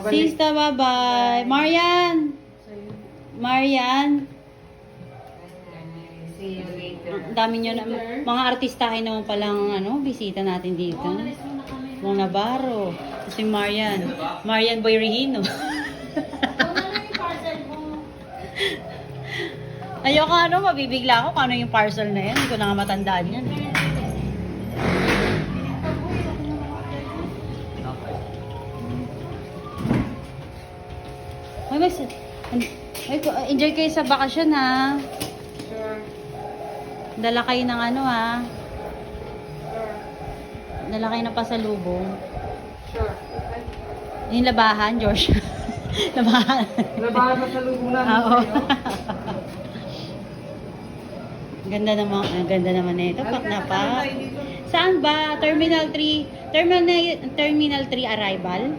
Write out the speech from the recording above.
Sista, bye-bye. Marian! Marian! See you later. Ang dami nyo na, mga artistahin naman palang bisita natin dito. Mong Navarro. Si Marian. Marian Boy Regino. Ayoko mabibigla ako kung ano yung parcel na yan. Hindi ko na nga matandaan yan. Enjoy kayo sa bakasyon ha. Sure. Dala kayo ng ha. Sure. Dala kayo ng pasalubong. Sure. Yung labahan, George. Labahan. Labahan pa sa lubong namin. Oo. Ganda naman na ito. Pak na pa. Saan ba? Terminal 3 arrival?